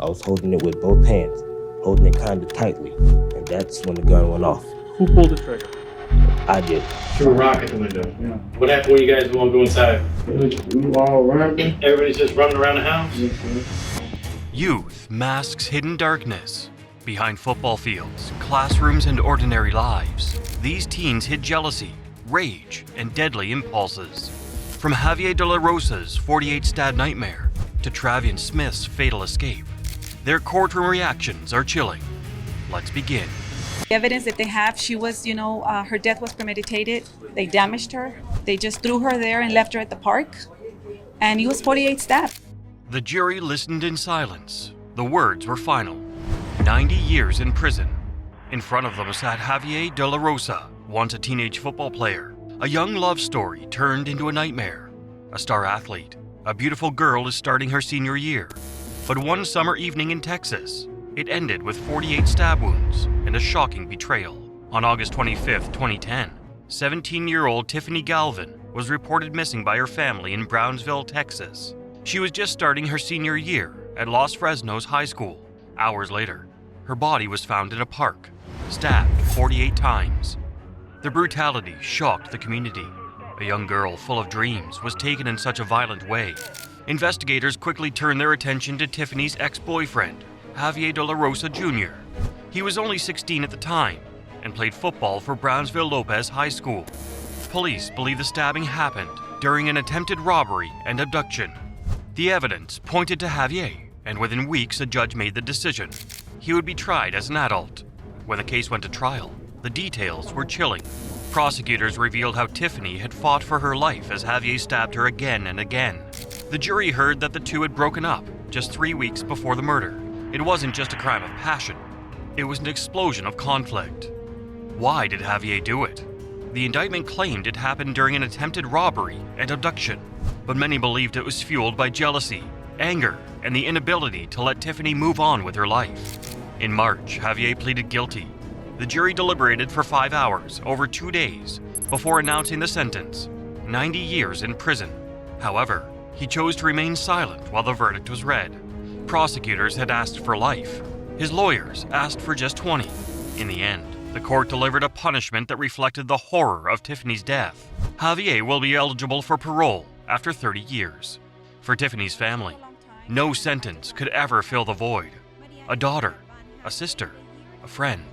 I was holding it with both hands, holding it kind of tightly, and that's when the gun went off. Who pulled the trigger? I did. Threw a rock at the window. Yeah. What happened when you guys all go inside? We were all running. Everybody's just running around the house? Youth masks hidden darkness. Behind football fields, classrooms, and ordinary lives, these teens hid jealousy, rage, and deadly impulses. From Javier de la Rosa's 48-stab nightmare to Travion Smith's fatal escape, their courtroom reactions are chilling. Let's begin. The evidence that they have, she was, her death was premeditated. They damaged her. They just threw her there and left her at the park. And it was 48 stabs. The jury listened in silence. The words were final. 90 years in prison. In front of them sat Javier de la Rosa, once a teenage football player. A young love story turned into a nightmare. A star athlete. A beautiful girl is starting her senior year. But one summer evening in Texas, it ended with 48 stab wounds and a shocking betrayal. On August 25, 2010, 17-year-old Tiffany Galvin was reported missing by her family in Brownsville, Texas. She was just starting her senior year at Los Fresnos High School. Hours later, her body was found in a park, stabbed 48 times. The brutality shocked the community. A young girl full of dreams was taken in such a violent way. Investigators quickly turned their attention to Tiffany's ex-boyfriend, Javier de la Rosa Jr. He was only 16 at the time and played football for Brownsville Lopez High School. Police believe the stabbing happened during an attempted robbery and abduction. The evidence pointed to Javier, and within weeks a judge made the decision. He would be tried as an adult. When the case went to trial, the details were chilling. Prosecutors revealed how Tiffany had fought for her life as Javier stabbed her again and again. The jury heard that the two had broken up just 3 weeks before the murder. It wasn't just a crime of passion. It was an explosion of conflict. Why did Javier do it? The indictment claimed it happened during an attempted robbery and abduction, but many believed it was fueled by jealousy, anger, and the inability to let Tiffany move on with her life. In March, Javier pleaded guilty. The jury deliberated for 5 hours over 2 days before announcing the sentence, 90 years in prison. However, he chose to remain silent while the verdict was read. Prosecutors had asked for life. His lawyers asked for just 20. In the end, the court delivered a punishment that reflected the horror of Tiffany's death. Javier will be eligible for parole after 30 years. For Tiffany's family, no sentence could ever fill the void. A daughter, a sister, a friend.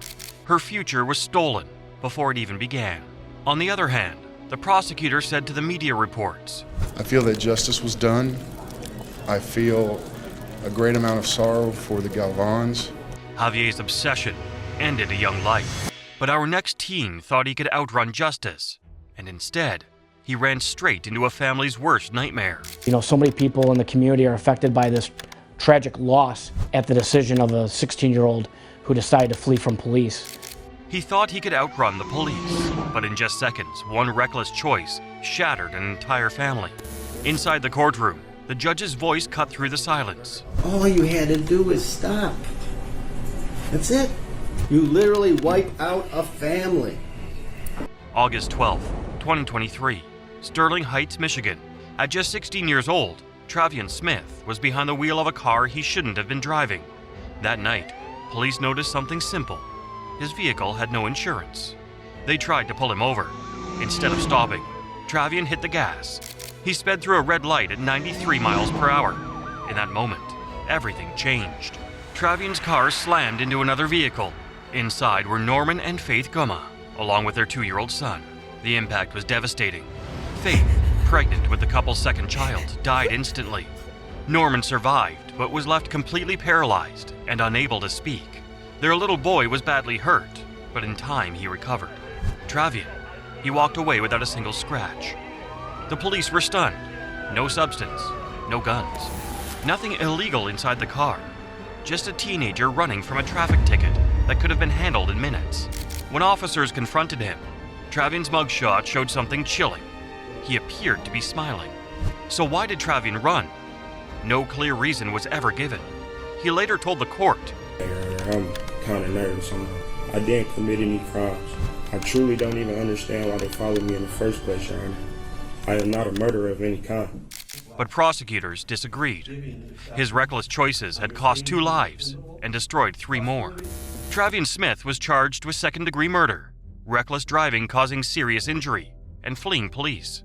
Her future was stolen before it even began. On the other hand, the prosecutor said to the media reports, I feel that justice was done. I feel a great amount of sorrow for the Galvans. Javier's obsession ended a young life. But our next teen thought he could outrun justice, and instead, he ran straight into a family's worst nightmare. So many people in the community are affected by this tragic loss at the decision of a 16-year-old who decided to flee from police. He thought he could outrun the police, but in just seconds, one reckless choice shattered an entire family. Inside the courtroom, the judge's voice cut through the silence. All you had to do was stop. That's it. You literally wipe out a family. August 12, 2023, Sterling Heights, Michigan. At just 16 years old, Travion Smith was behind the wheel of a car he shouldn't have been driving. That night, police noticed something simple. His vehicle had no insurance. They tried to pull him over. Instead of stopping, Travion hit the gas. He sped through a red light at 93 miles per hour. In that moment, everything changed. Travion's car slammed into another vehicle. Inside were Norman and Faith Gumma, along with their 2-year-old son. The impact was devastating. Faith, pregnant with the couple's second child, died instantly. Norman survived, but was left completely paralyzed and unable to speak. Their little boy was badly hurt, but in time he recovered. Travion, he walked away without a single scratch. The police were stunned. No substance, no guns, nothing illegal inside the car. Just a teenager running from a traffic ticket that could have been handled in minutes. When officers confronted him, Travion's mugshot showed something chilling. He appeared to be smiling. So why did Travion run? No clear reason was ever given. He later told the court, I'm kind of nervous. I didn't commit any crimes. I truly don't even understand why they followed me in the first place, Your Honor. I am not a murderer of any kind. but prosecutors disagreed. His reckless choices had cost 2 lives and destroyed 3 more. Travion Smith was charged with second-degree murder, reckless driving causing serious injury, and fleeing police.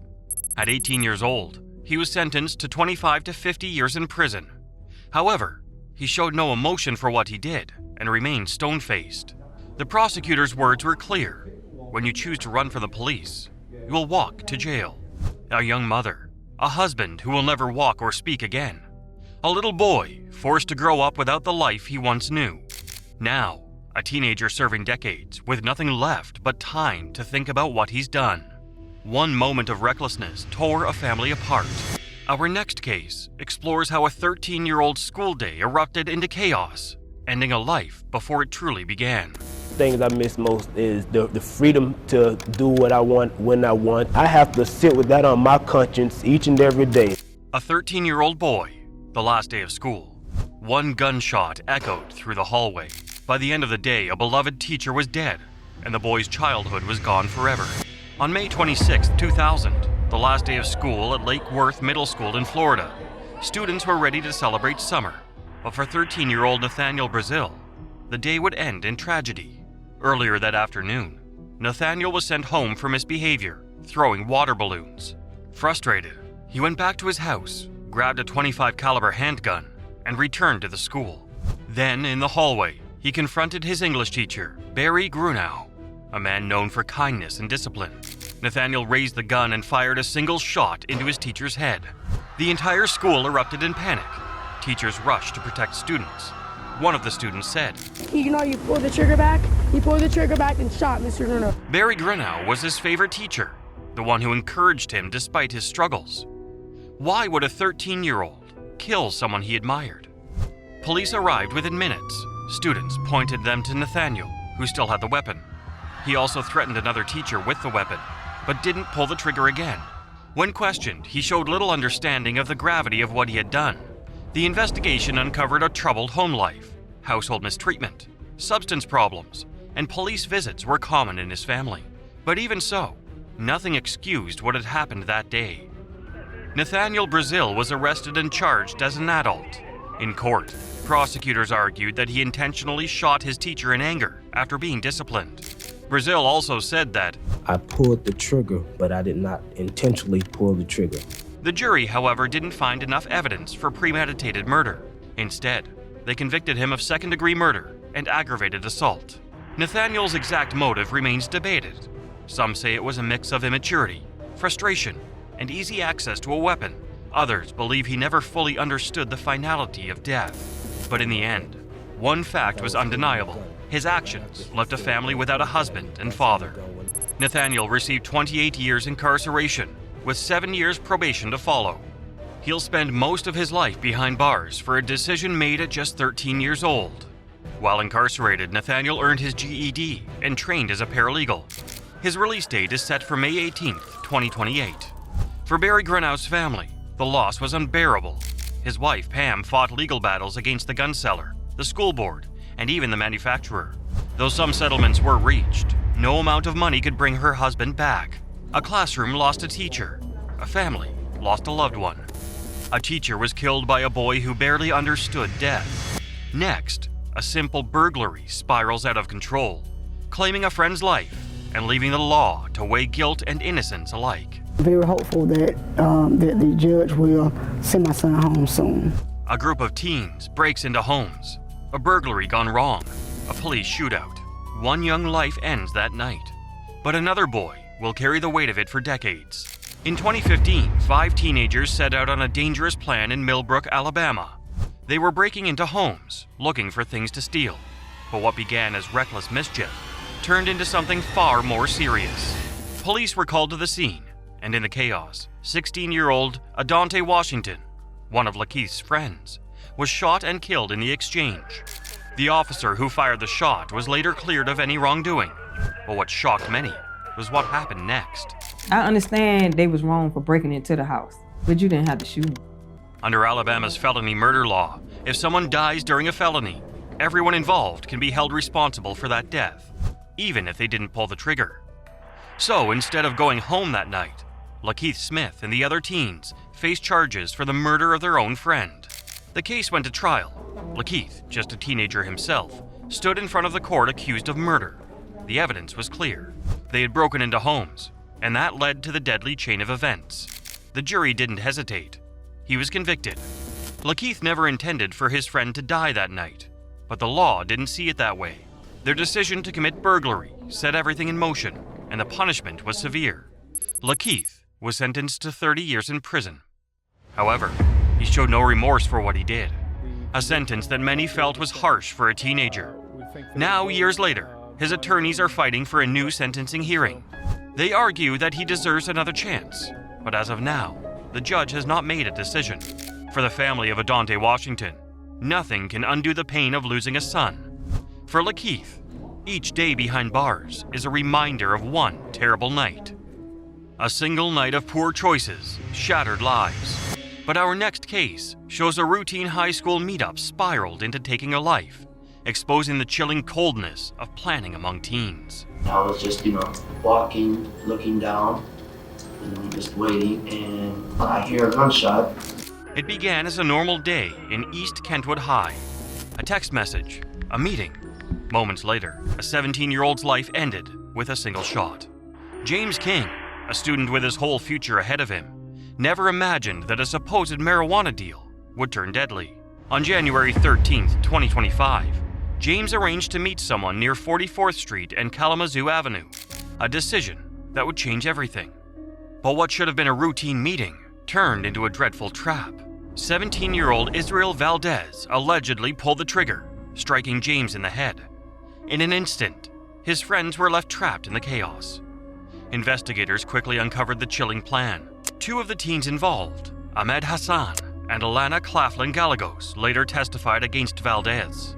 At 18 years old, he was sentenced to 25 to 50 years in prison. However, he showed no emotion for what he did and remained stone-faced. The prosecutor's words were clear. When you choose to run from the police, you will walk to jail. A young mother, a husband who will never walk or speak again, a little boy forced to grow up without the life he once knew. Now, a teenager serving decades with nothing left but time to think about what he's done. One moment of recklessness tore a family apart. Our next case explores how a 13-year-old school day erupted into chaos, ending a life before it truly began. Things I miss most is the freedom to do what I want when I want. I have to sit with that on my conscience each and every day. A 13-year-old boy, the last day of school. One gunshot echoed through the hallway. By the end of the day, a beloved teacher was dead, and the boy's childhood was gone forever. On May 26, 2000, the last day of school at Lake Worth Middle School in Florida, students were ready to celebrate summer. But for 13-year-old Nathaniel Brazil, the day would end in tragedy. Earlier that afternoon, Nathaniel was sent home for misbehavior, throwing water balloons. Frustrated, he went back to his house, grabbed a .25 caliber handgun, and returned to the school. Then, in the hallway, he confronted his English teacher, Barry Grunow, a man known for kindness and discipline. Nathaniel raised the gun and fired a single shot into his teacher's head. The entire school erupted in panic. Teachers rushed to protect students. One of the students said, "You know, you pulled the trigger back. He pulled the trigger back and shot Mr. Grunow." Barry Grunow was his favorite teacher, the one who encouraged him despite his struggles. Why would a 13-year-old kill someone he admired? Police arrived within minutes. Students pointed them to Nathaniel, who still had the weapon. He also threatened another teacher with the weapon, but didn't pull the trigger again. When questioned, he showed little understanding of the gravity of what he had done. The investigation uncovered a troubled home life, household mistreatment, substance problems, and police visits were common in his family. But even so, nothing excused what had happened that day. Nathaniel Brazil was arrested and charged as an adult. In court, prosecutors argued that he intentionally shot his teacher in anger after being disciplined. Brazil also said that, I pulled the trigger, but I did not intentionally pull the trigger. The jury, however, didn't find enough evidence for premeditated murder. Instead, they convicted him of second-degree murder and aggravated assault. Nathaniel's exact motive remains debated. Some say it was a mix of immaturity, frustration, and easy access to a weapon. Others believe he never fully understood the finality of death. But in the end, one fact was undeniable. His actions left a family without a husband and father. Nathaniel received 28 years incarceration, with 7 years probation to follow. He'll spend most of his life behind bars for a decision made at just 13 years old. While incarcerated, Nathaniel earned his GED and trained as a paralegal. His release date is set for May 18, 2028. For Barry Grunow's family, the loss was unbearable. His wife, Pam, fought legal battles against the gun seller, the school board, and even the manufacturer. Though some settlements were reached, no amount of money could bring her husband back. A classroom lost a teacher. A family lost a loved one. A teacher was killed by a boy who barely understood death. Next, a simple burglary spirals out of control, claiming a friend's life and leaving the law to weigh guilt and innocence alike. Very hopeful that the judge will send my son home soon. A group of teens breaks into homes. A burglary gone wrong. A police shootout. One young life ends that night. But another boy will carry the weight of it for decades. In 2015, 5 teenagers set out on a dangerous plan in Millbrook, Alabama. They were breaking into homes, looking for things to steal. But what began as reckless mischief turned into something far more serious. Police were called to the scene, and in the chaos, 16-year-old Adante Washington, one of Lakeith's friends, was shot and killed in the exchange. The officer who fired the shot was later cleared of any wrongdoing. But what shocked many was what happened next. I understand they was wrong for breaking into the house, but you didn't have to shoot. Under Alabama's felony murder law, if someone dies during a felony, everyone involved can be held responsible for that death, even if they didn't pull the trigger. So instead of going home that night, Lakeith Smith and the other teens faced charges for the murder of their own friend. The case went to trial. Lakeith, just a teenager himself, stood in front of the court accused of murder. The evidence was clear. They had broken into homes, and that led to the deadly chain of events. The jury didn't hesitate. He was convicted. Lakeith never intended for his friend to die that night, but the law didn't see it that way. Their decision to commit burglary set everything in motion, and the punishment was severe. Lakeith was sentenced to 30 years in prison. However, he showed no remorse for what he did, a sentence that many felt was harsh for a teenager. Now, years later, his attorneys are fighting for a new sentencing hearing. They argue that he deserves another chance, but as of now, the judge has not made a decision. For the family of Adante Washington, nothing can undo the pain of losing a son. For Lakeith, each day behind bars is a reminder of one terrible night. A single night of poor choices, shattered lives. But our next case shows a routine high school meetup spiraled into taking a life, exposing the chilling coldness of planning among teens. I was just, walking, looking down, and just waiting, and I hear a gunshot. It began as a normal day in East Kentwood High. A text message, a meeting. Moments later, a 17-year-old's life ended with a single shot. James King, a student with his whole future ahead of him, never imagined that a supposed marijuana deal would turn deadly. On January 13, 2025, James arranged to meet someone near 44th Street and Kalamazoo Avenue, a decision that would change everything. But what should have been a routine meeting turned into a dreadful trap. 17-year-old Israel Valdez allegedly pulled the trigger, striking James in the head. In an instant, his friends were left trapped in the chaos. Investigators quickly uncovered the chilling plan. Two of the teens involved, Ahmed Hassan and Alana Claflin-Gallegos, later testified against Valdez.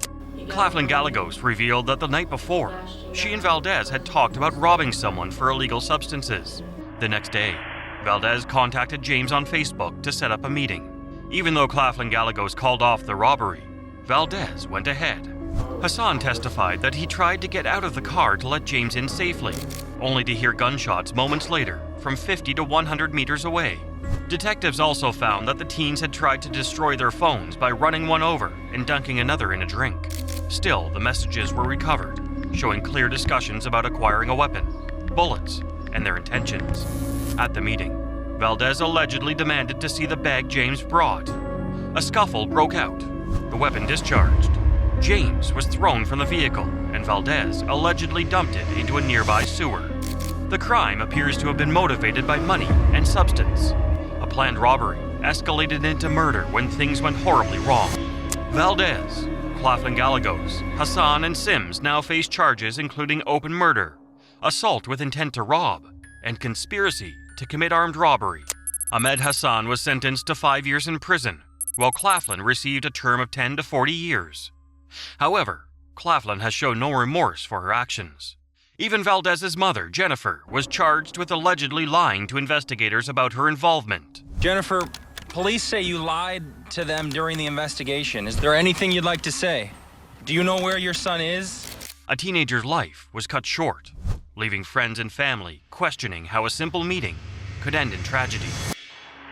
Claflin-Gallegos revealed that the night before, she and Valdez had talked about robbing someone for illegal substances. The next day, Valdez contacted James on Facebook to set up a meeting. Even though Claflin-Gallegos called off the robbery, Valdez went ahead. Hassan testified that he tried to get out of the car to let James in safely, only to hear gunshots moments later from 50 to 100 meters away. Detectives also found that the teens had tried to destroy their phones by running one over and dunking another in a drink. Still, the messages were recovered, showing clear discussions about acquiring a weapon, bullets, and their intentions. At the meeting, Valdez allegedly demanded to see the bag James brought. A scuffle broke out, the weapon discharged. James was thrown from the vehicle, and Valdez allegedly dumped it into a nearby sewer. The crime appears to have been motivated by money and substance. A planned robbery escalated into murder when things went horribly wrong. Valdez, Claflin-Gallegos, Hassan, and Sims now face charges including open murder, assault with intent to rob, and conspiracy to commit armed robbery. Ahmed Hassan was sentenced to 5 years in prison, while Claflin received a term of 10 to 40 years. However, Claflin has shown no remorse for her actions. Even Valdez's mother, Jennifer, was charged with allegedly lying to investigators about her involvement. Jennifer, police say you lied to them during the investigation. Is there anything you'd like to say? Do you know where your son is? A teenager's life was cut short, leaving friends and family questioning how a simple meeting could end in tragedy.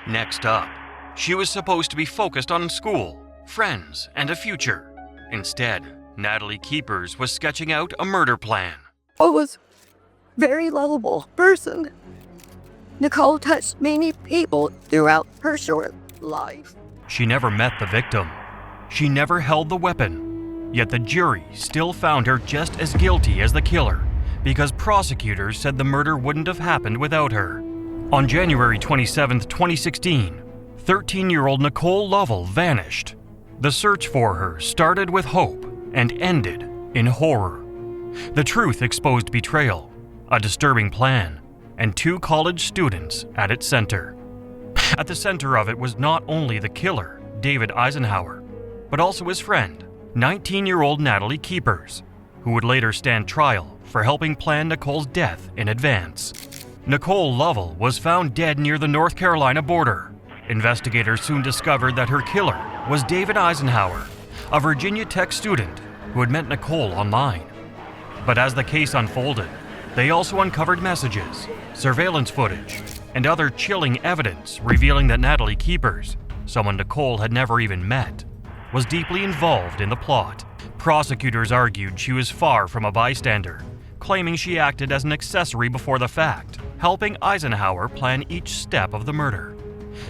Next up, she was supposed to be focused on school, friends, and a future. Instead, Natalie Keepers was sketching out a murder plan. I was a very lovable person. Nicole touched many people throughout her short life. She never met the victim. She never held the weapon. Yet the jury still found her just as guilty as the killer, because prosecutors said the murder wouldn't have happened without her. On January 27, 2016, 13-year-old Nicole Lovell vanished. The search for her started with hope and ended in horror. The truth exposed betrayal, a disturbing plan, and 2 college students at its center. At the center of it was not only the killer, David Eisenhower, but also his friend, 19-year-old Natalie Keepers, who would later stand trial for helping plan Nicole's death in advance. Nicole Lovell was found dead near the North Carolina border. Investigators soon discovered that her killer was David Eisenhower, a Virginia Tech student who had met Nicole online. But as the case unfolded, they also uncovered messages, surveillance footage, and other chilling evidence revealing that Natalie Keepers, someone Nicole had never even met, was deeply involved in the plot. Prosecutors argued she was far from a bystander, claiming she acted as an accessory before the fact, helping Eisenhower plan each step of the murder.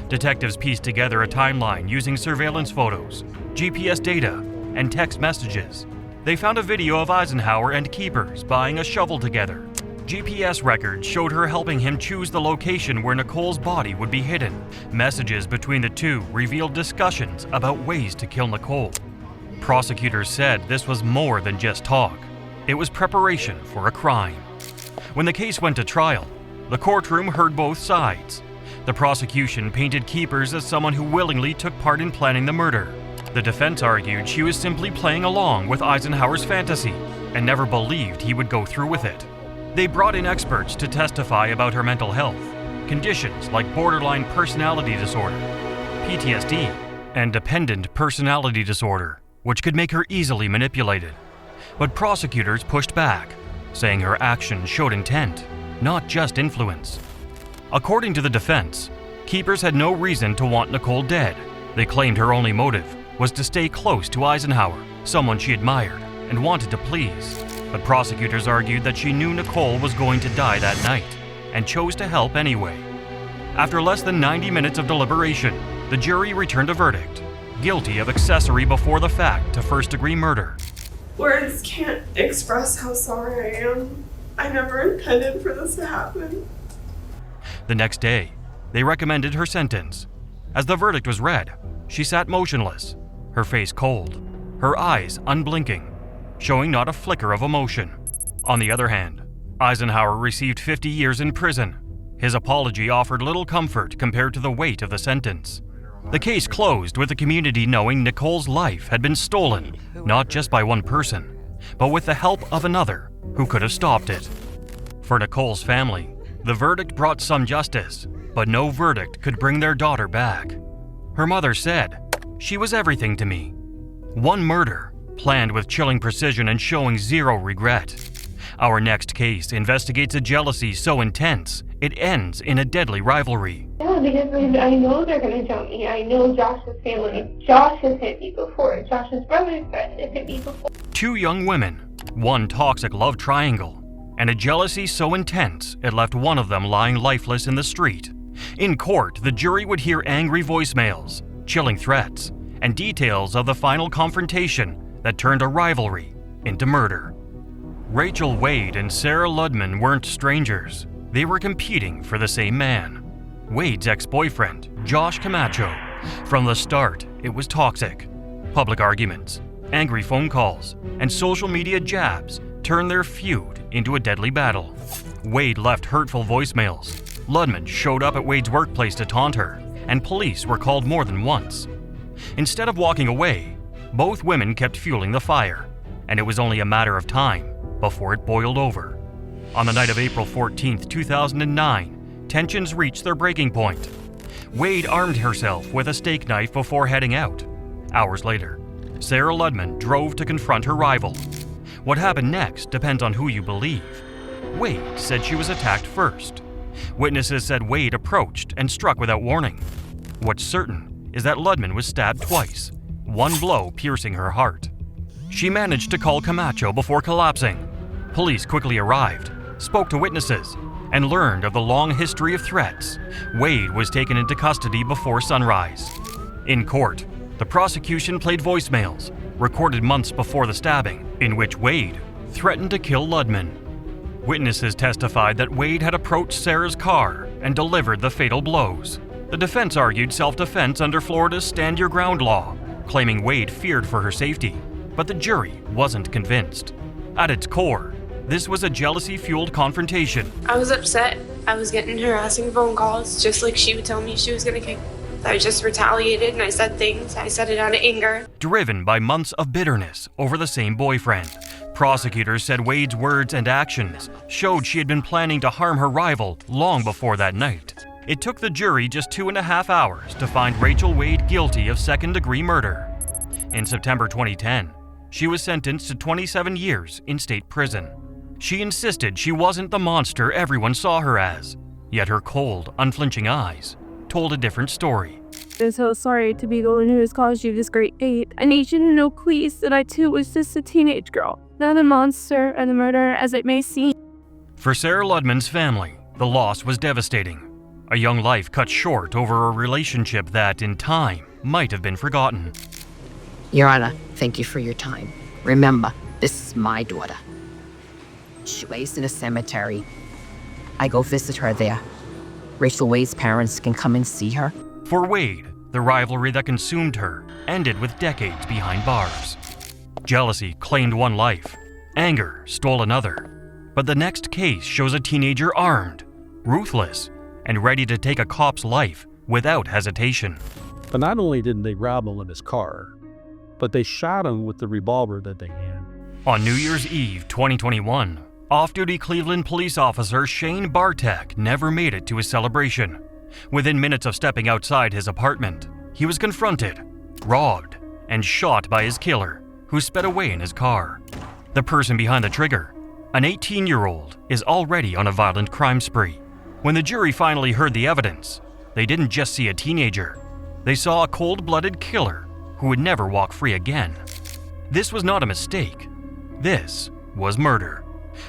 Detectives pieced together a timeline using surveillance photos, GPS data, and text messages. They found a video of Eisenhower and Keepers buying a shovel together. GPS records showed her helping him choose the location where Nicole's body would be hidden. Messages between the two revealed discussions about ways to kill Nicole. Prosecutors said this was more than just talk. It was preparation for a crime. When the case went to trial, the courtroom heard both sides. The prosecution painted Keepers as someone who willingly took part in planning the murder. The defense argued she was simply playing along with Eisenhower's fantasy and never believed he would go through with it. They brought in experts to testify about her mental health, conditions like borderline personality disorder, PTSD, and dependent personality disorder, which could make her easily manipulated. But prosecutors pushed back, saying her actions showed intent, not just influence. According to the defense, Keepers had no reason to want Nicole dead. They claimed her only motive was to stay close to Eisenhower, someone she admired and wanted to please. But prosecutors argued that she knew Nicole was going to die that night and chose to help anyway. After less than 90 minutes of deliberation, the jury returned a verdict: guilty of accessory before the fact to first-degree murder. Words can't express how sorry I am. I never intended for this to happen. The next day, they recommended her sentence. As the verdict was read, she sat motionless, her face cold, her eyes unblinking, showing not a flicker of emotion. On the other hand, Eisenhower received 50 years in prison. His apology offered little comfort compared to the weight of the sentence. The case closed with the community knowing Nicole's life had been stolen, not just by one person, but with the help of another who could have stopped it. For Nicole's family, the verdict brought some justice, but no verdict could bring their daughter back. Her mother said, "She was everything to me." One murder, planned with chilling precision and showing zero regret. Our next case investigates a jealousy so intense, it ends in a deadly rivalry. Yeah, because I know they're going to jump me. I know Josh's family. Josh has hit me before. Josh's brothers have hit me before. Two young women, one toxic love triangle, and a jealousy so intense it left one of them lying lifeless in the street. In court, the jury would hear angry voicemails, chilling threats, and details of the final confrontation that turned a rivalry into murder. Rachel Wade and Sarah Ludman weren't strangers. They were competing for the same man, Wade's ex-boyfriend, Josh Camacho. From the start, it was toxic. Public arguments, angry phone calls, and social media jabs turned their feud into a deadly battle. Wade left hurtful voicemails. Ludman showed up at Wade's workplace to taunt her, and police were called more than once. Instead of walking away, both women kept fueling the fire, and it was only a matter of time before it boiled over. On the night of April 14, 2009, tensions reached their breaking point. Wade armed herself with a steak knife before heading out. Hours later, Sarah Ludman drove to confront her rival. What happened next depends on who you believe. Wade said she was attacked first. Witnesses said Wade approached and struck without warning. What's certain is that Ludman was stabbed twice, one blow piercing her heart. She managed to call Camacho before collapsing. Police quickly arrived, spoke to witnesses, and learned of the long history of threats. Wade was taken into custody before sunrise. In court, the prosecution played voicemails, recorded months before the stabbing, in which Wade threatened to kill Ludman. Witnesses testified that Wade had approached Sarah's car and delivered the fatal blows. The defense argued self-defense under Florida's Stand Your Ground law, claiming Wade feared for her safety, but the jury wasn't convinced. At its core, this was a jealousy-fueled confrontation. I was upset. I was getting harassing phone calls, just like she would tell me she was going to kick me. I just retaliated and I said things. I said it out of anger. Driven by months of bitterness over the same boyfriend, prosecutors said Wade's words and actions showed she had been planning to harm her rival long before that night. It took the jury just 2.5 hours to find Rachel Wade guilty of second-degree murder. In September 2010, she was sentenced to 27 years in state prison. She insisted she wasn't the monster everyone saw her as. Yet her cold, unflinching eyes told a different story. I'm so sorry to be the one who has caused you this great fate. I need you to know, please, that I too was just a teenage girl, not a monster and a murderer as it may seem. For Sarah Ludman's family, the loss was devastating. A young life cut short over a relationship that, in time, might have been forgotten. Your Honor, thank you for your time. Remember, this is my daughter. She lays in a cemetery. I go visit her there. Rachel Wade's parents can come and see her. For Wade, the rivalry that consumed her ended with decades behind bars. Jealousy claimed one life. Anger stole another. But the next case shows a teenager armed, ruthless, and ready to take a cop's life without hesitation. But not only didn't they rob him in his car, but they shot him with the revolver that they had. On New Year's Eve 2021, off-duty Cleveland police officer Shane Bartek never made it to his celebration. Within minutes of stepping outside his apartment, he was confronted, robbed, and shot by his killer, who sped away in his car. The person behind the trigger, an 18-year-old, is already on a violent crime spree. When the jury finally heard the evidence, they didn't just see a teenager. They saw a cold-blooded killer who would never walk free again. This was not a mistake. This was murder.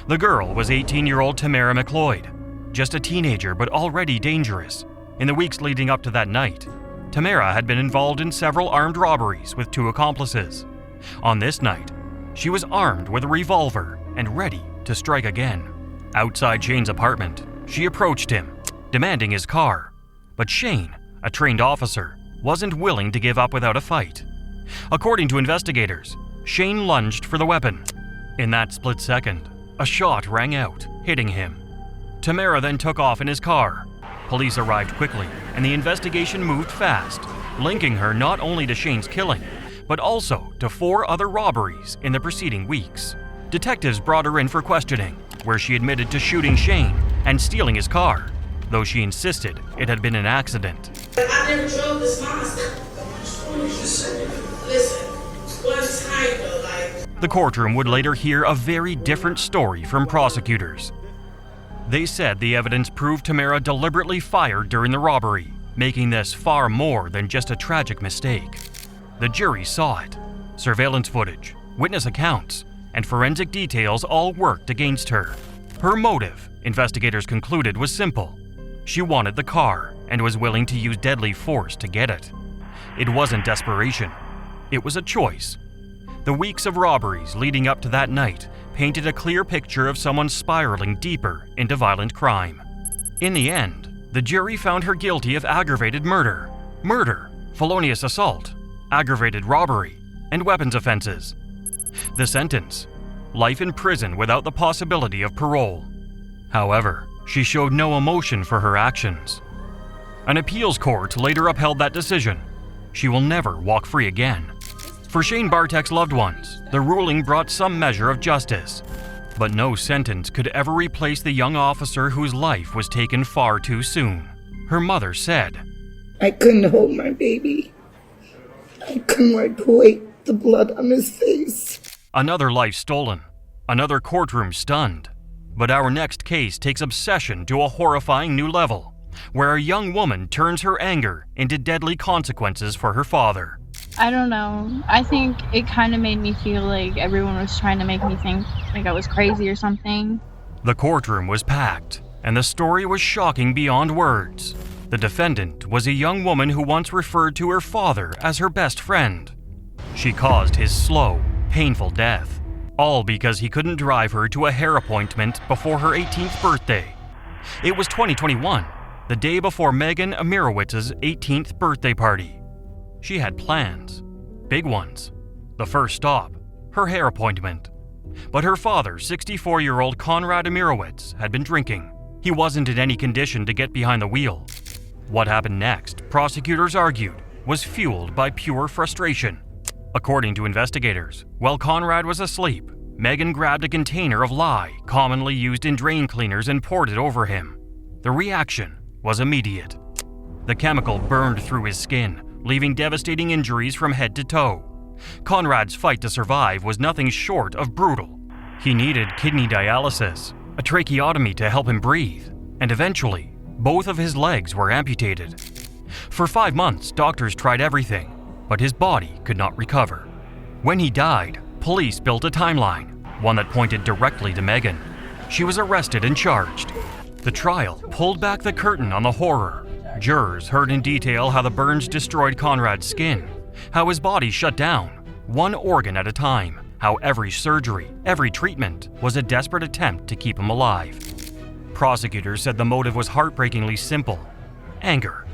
The girl was 18-year-old Tamara McLeod, just a teenager but already dangerous. In the weeks leading up to that night, Tamara had been involved in several armed robberies with 2 accomplices. On this night, she was armed with a revolver and ready to strike again. Outside Shane's apartment, she approached him, demanding his car. But Shane, a trained officer, wasn't willing to give up without a fight. According to investigators, Shane lunged for the weapon. In that split second, a shot rang out, hitting him. Tamara then took off in his car. Police arrived quickly, and the investigation moved fast, linking her not only to Shane's killing, but also to 4 other robberies in the preceding weeks. Detectives brought her in for questioning, where she admitted to shooting Shane and stealing his car, though she insisted it had been an accident. I never drove this monster. Listen, one time though, like... The courtroom would later hear a very different story from prosecutors. They said the evidence proved Tamara deliberately fired during the robbery, making this far more than just a tragic mistake. The jury saw it. Surveillance footage, witness accounts, and forensic details all worked against her. Her motive, investigators concluded, was simple. She wanted the car and was willing to use deadly force to get it. It wasn't desperation. It was a choice. The weeks of robberies leading up to that night painted a clear picture of someone spiraling deeper into violent crime. In the end, the jury found her guilty of aggravated murder, felonious assault, aggravated robbery, and weapons offenses. The sentence: life in prison without the possibility of parole. However, she showed no emotion for her actions. An appeals court later upheld that decision. She will never walk free again. For Shane Bartek's loved ones, the ruling brought some measure of justice. But no sentence could ever replace the young officer whose life was taken far too soon. Her mother said, I couldn't hold my baby. I couldn't wipe away the blood on his face. Another life stolen, another courtroom stunned. But our next case takes obsession to a horrifying new level, where a young woman turns her anger into deadly consequences for her father. I don't know. I think it kind of made me feel like everyone was trying to make me think like I was crazy or something. The courtroom was packed, and the story was shocking beyond words. The defendant was a young woman who once referred to her father as her best friend. She caused his slow, painful death, all because he couldn't drive her to a hair appointment before her 18th birthday. It was 2021, the day before Megan Amirowicz's 18th birthday party. She had plans, big ones. The first stop, her hair appointment. But her father, 64-year-old Conrad Amirowicz, had been drinking. He wasn't in any condition to get behind the wheel. What happened next, prosecutors argued, was fueled by pure frustration. According to investigators, while Conrad was asleep, Megan grabbed a container of lye commonly used in drain cleaners and poured it over him. The reaction was immediate. The chemical burned through his skin, leaving devastating injuries from head to toe. Conrad's fight to survive was nothing short of brutal. He needed kidney dialysis, a tracheotomy to help him breathe, and eventually Both of his legs were amputated. For 5 months, doctors tried everything, but his body could not recover. When he died, police built a timeline, one that pointed directly to Megan. She was arrested and charged. The trial pulled back the curtain on the horror. Jurors heard in detail how the burns destroyed Conrad's skin, how his body shut down, one organ at a time, how every surgery, every treatment was a desperate attempt to keep him alive. Prosecutors said the motive was heartbreakingly simple: anger.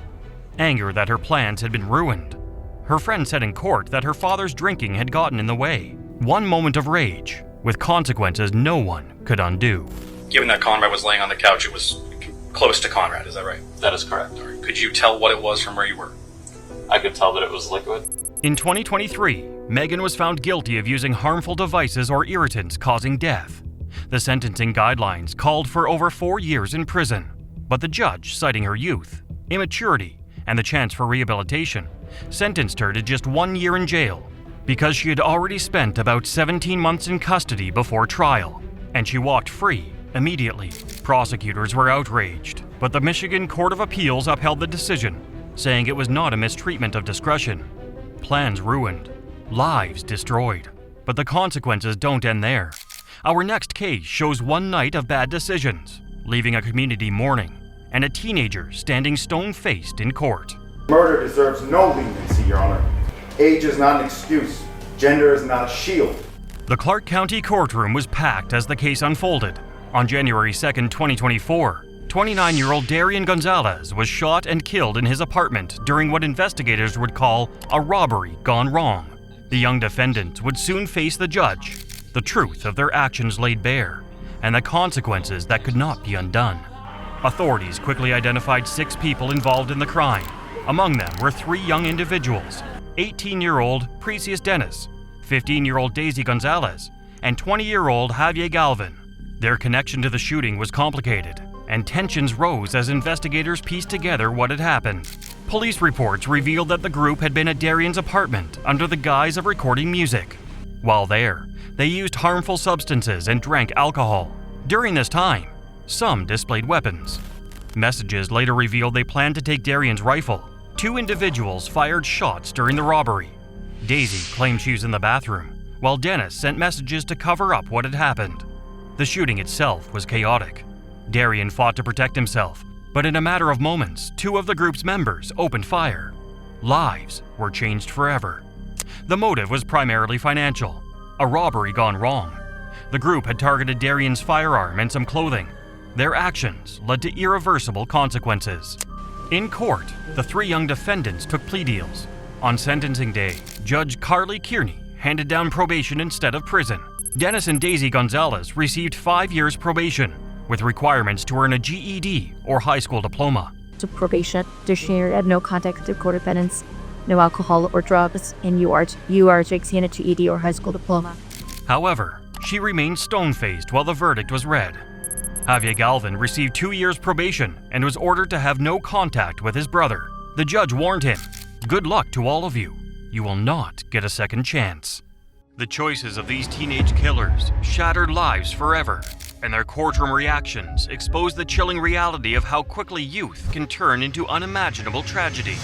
Anger that her plans had been ruined. Her friend said in court that her father's drinking had gotten in the way. One moment of rage, with consequences no one could undo. Given that Conrad was laying on the couch, it was close to Conrad, is that right? That is correct. Could you tell what it was from where you were? I could tell that it was liquid. In 2023, Megan was found guilty of using harmful devices or irritants causing death. The sentencing guidelines called for over 4 years in prison, but the judge, citing her youth, immaturity, and the chance for rehabilitation, sentenced her to just 1 year in jail because she had already spent about 17 months in custody before trial, and she walked free immediately. Prosecutors were outraged, but the Michigan Court of Appeals upheld the decision, saying it was not a mistreatment of discretion. Plans ruined, lives destroyed, but the consequences don't end there. Our next case shows one night of bad decisions, leaving a community mourning, and a teenager standing stone-faced in court. Murder deserves no leniency, Your Honor. Age is not an excuse. Gender is not a shield. The Clark County courtroom was packed as the case unfolded. On January 2nd, 2024, 29-year-old Darian Gonzalez was shot and killed in his apartment during what investigators would call a robbery gone wrong. The young defendants would soon face the judge, the truth of their actions laid bare, and the consequences that could not be undone. Authorities quickly identified 6 people involved in the crime. Among them were 3 young individuals: 18-year-old Precious Dennis, 15-year-old Daisy Gonzalez, and 20-year-old Javier Galvin. Their connection to the shooting was complicated, and tensions rose as investigators pieced together what had happened. Police reports revealed that the group had been at Darian's apartment under the guise of recording music. While there, they used harmful substances and drank alcohol. During this time, some displayed weapons. Messages later revealed they planned to take Darian's rifle. 2 individuals fired shots during the robbery. Daisy claimed she was in the bathroom, while Dennis sent messages to cover up what had happened. The shooting itself was chaotic. Darian fought to protect himself, but in a matter of moments, 2 of the group's members opened fire. Lives were changed forever. The motive was primarily financial, a robbery gone wrong. The group had targeted Darian's firearm and some clothing. Their actions led to irreversible consequences. In court, the 3 young defendants took plea deals. On sentencing day, Judge Carly Kearney handed down probation instead of prison. Dennis and Daisy Gonzalez received 5 years probation, with requirements to earn a GED or high school diploma. To probation, to share at no contact with co-defendants, no alcohol or drugs, and you are to exceed a GED or high school diploma. However, she remained stone-faced while the verdict was read. Javier Galvin received 2 years probation and was ordered to have no contact with his brother. The judge warned him, "Good luck to all of you. You will not get a second chance." The choices of these teenage killers shattered lives forever, and their courtroom reactions exposed the chilling reality of how quickly youth can turn into unimaginable tragedy.